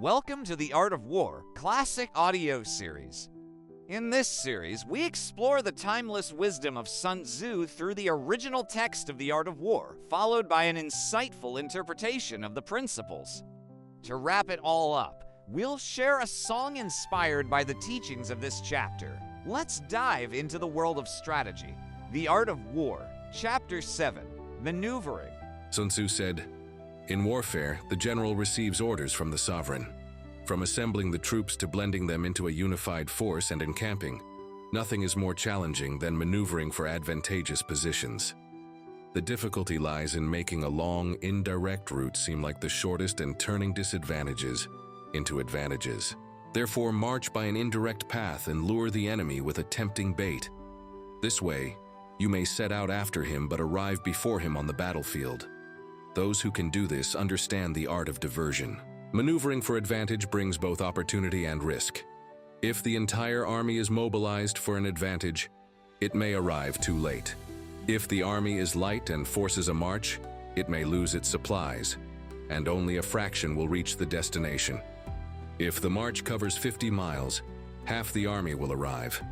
Welcome to the Art of War Classic Audio Series. In this series, we explore the timeless wisdom of Sun Tzu through the original text of the Art of War, followed by an insightful interpretation of the principles. To wrap it all up, we'll share a song inspired by the teachings of this chapter. Let's dive into the world of strategy. The Art of War, Chapter 7, Maneuvering. Sun Tzu said, "In warfare, the general receives orders from the sovereign. From assembling the troops to blending them into a unified force and encamping, nothing is more challenging than maneuvering for advantageous positions. The difficulty lies in making a long, indirect route seem like the shortest and turning disadvantages into advantages. Therefore, march by an indirect path and lure the enemy with a tempting bait. This way, you may set out after him but arrive before him on the battlefield. Those who can do this understand the art of diversion. Maneuvering for advantage brings both opportunity and risk. If the entire army is mobilized for an advantage, it may arrive too late. If the army is light and forces a march, it may lose its supplies, and only a fraction will reach the destination. If the march covers 50 miles, half the army will arrive.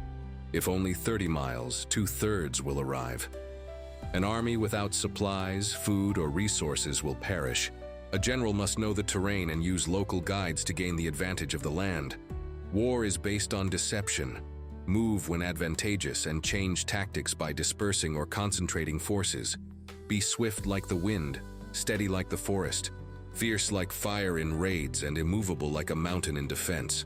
If only 30 miles, 2/3 will arrive. An army without supplies, food, or resources will perish. A general must know the terrain and use local guides to gain the advantage of the land. War is based on deception. Move when advantageous and change tactics by dispersing or concentrating forces. Be swift like the wind, steady like the forest, fierce like fire in raids, and immovable like a mountain in defense.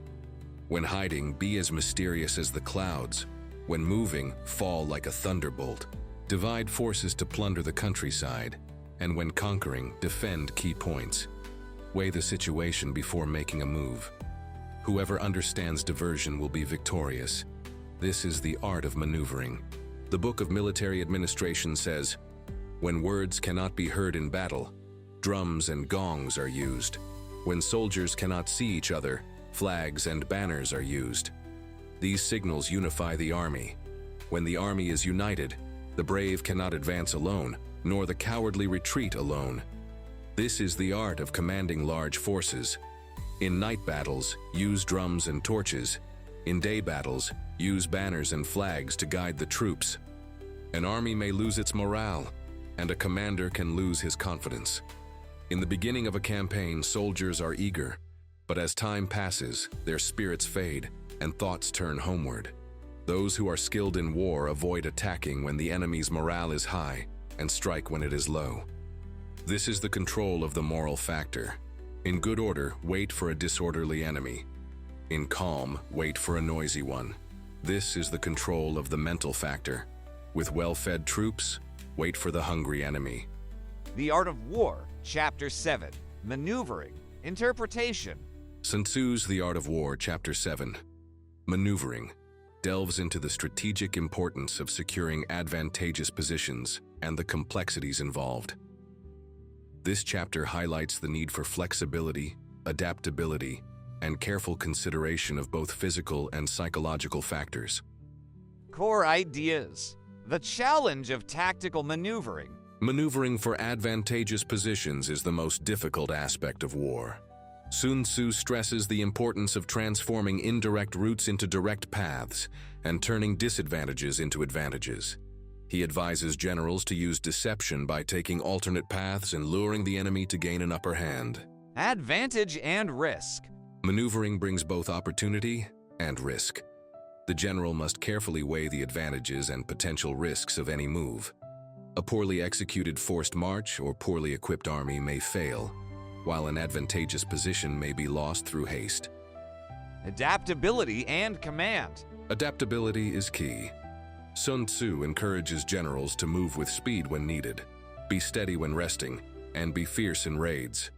When hiding, be as mysterious as the clouds. When moving, fall like a thunderbolt. Divide forces to plunder the countryside, and when conquering, defend key points. Weigh the situation before making a move. Whoever understands diversion will be victorious. This is the art of maneuvering. The Book of Military Administration says, "When words cannot be heard in battle, drums and gongs are used. When soldiers cannot see each other, flags and banners are used. These signals unify the army. When the army is united, the brave cannot advance alone, nor the cowardly retreat alone. This is the art of commanding large forces. In night battles, use drums and torches. In day battles, use banners and flags to guide the troops. An army may lose its morale, and a commander can lose his confidence. In the beginning of a campaign, soldiers are eager, but as time passes, their spirits fade and thoughts turn homeward. Those who are skilled in war avoid attacking when the enemy's morale is high and strike when it is low. This is the control of the moral factor. In good order, wait for a disorderly enemy. In calm, wait for a noisy one. This is the control of the mental factor. With well-fed troops, wait for the hungry enemy." The Art of War, Chapter 7, Maneuvering, Interpretation. Sun Tzu's The Art of War, Chapter 7, Maneuvering, delves into the strategic importance of securing advantageous positions and the complexities involved. This chapter highlights the need for flexibility, adaptability, and careful consideration of both physical and psychological factors. Core ideas. The challenge of tactical maneuvering. Maneuvering for advantageous positions is the most difficult aspect of war. Sun Tzu stresses the importance of transforming indirect routes into direct paths and turning disadvantages into advantages. He advises generals to use deception by taking alternate paths and luring the enemy to gain an upper hand. Advantage and risk. Maneuvering brings both opportunity and risk. The general must carefully weigh the advantages and potential risks of any move. A poorly executed forced march or poorly equipped army may fail, while an advantageous position may be lost through haste. Adaptability and command. Adaptability is key. Sun Tzu encourages generals to move with speed when needed, be steady when resting, and be fierce in raids.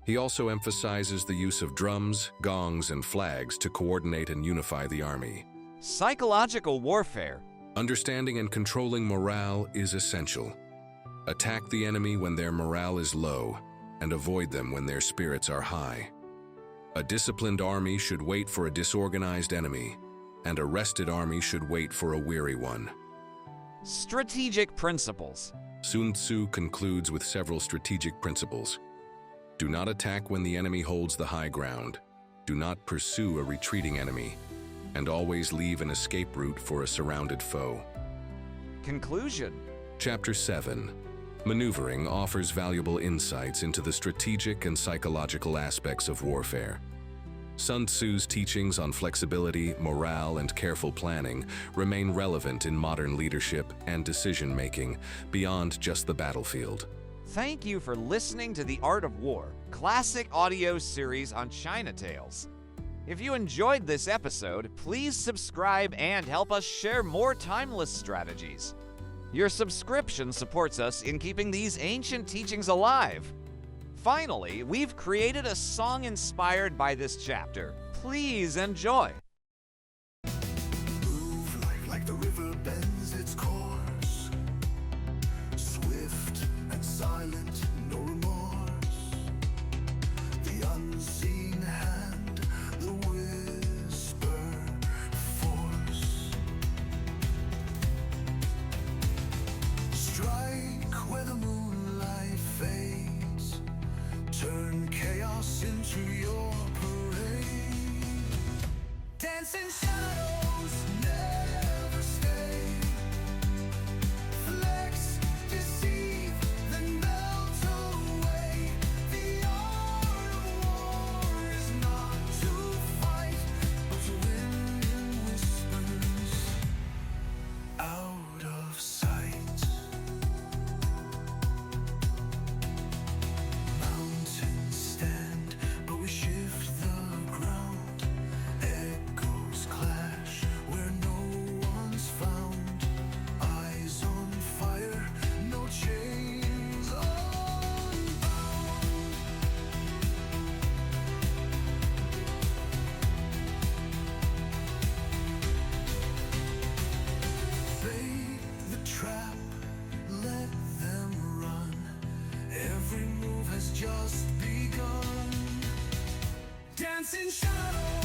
He also emphasizes the use of drums, gongs, and flags to coordinate and unify the army. Psychological warfare. Understanding and controlling morale is essential. Attack the enemy when their morale is low, and avoid them when their spirits are high. A disciplined army should wait for a disorganized enemy, and a rested army should wait for a weary one. Strategic principles. Sun Tzu concludes with several strategic principles. Do not attack when the enemy holds the high ground. Do not pursue a retreating enemy, and always leave an escape route for a surrounded foe. Conclusion. Chapter 7. Maneuvering offers valuable insights into the strategic and psychological aspects of warfare. Sun Tzu's teachings on flexibility, morale, and careful planning remain relevant in modern leadership and decision-making beyond just the battlefield. Thank you for listening to The Art of War, classic audio series on China Tales. If you enjoyed this episode, please subscribe and help us share more timeless strategies. Your subscription supports us in keeping these ancient teachings alive. Finally, we've created a song inspired by this chapter. Please enjoy. Move like the river bends its course, swift and silent, no remorse. The unseen hand, the whisper force. Strike where the moonlight fades. Turn chaos into your parade. Dancing shadows never stay. Flex, deceive, then melt away. The art of war is not to fight, but to win in whispers, out of sight. Mountains stand, but we shift the ground. Echoes clash where no one's found. Eyes on fire, no chains unbound. Bait the trap, let them run. Every move has just begun. Dancing shadows.